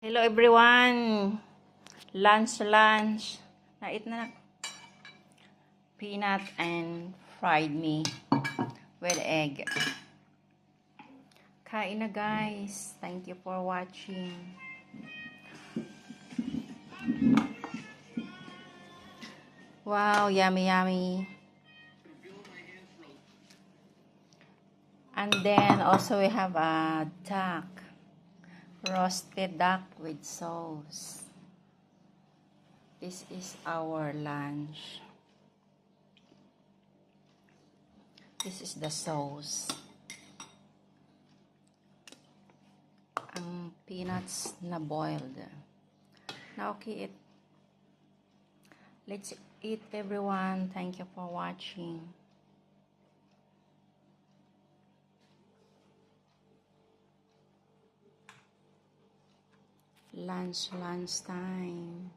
Hello everyone. Lunch. Nait na peanut and fried meat with egg. Kain na guys. Thank you for watching. Wow, yummy. And then also we have a duck. Roasted duck with sauce. This is our lunch. This is the sauce. Ang peanuts na boiled. Now okay, let's eat everyone. Thank you for watching. Lunch time.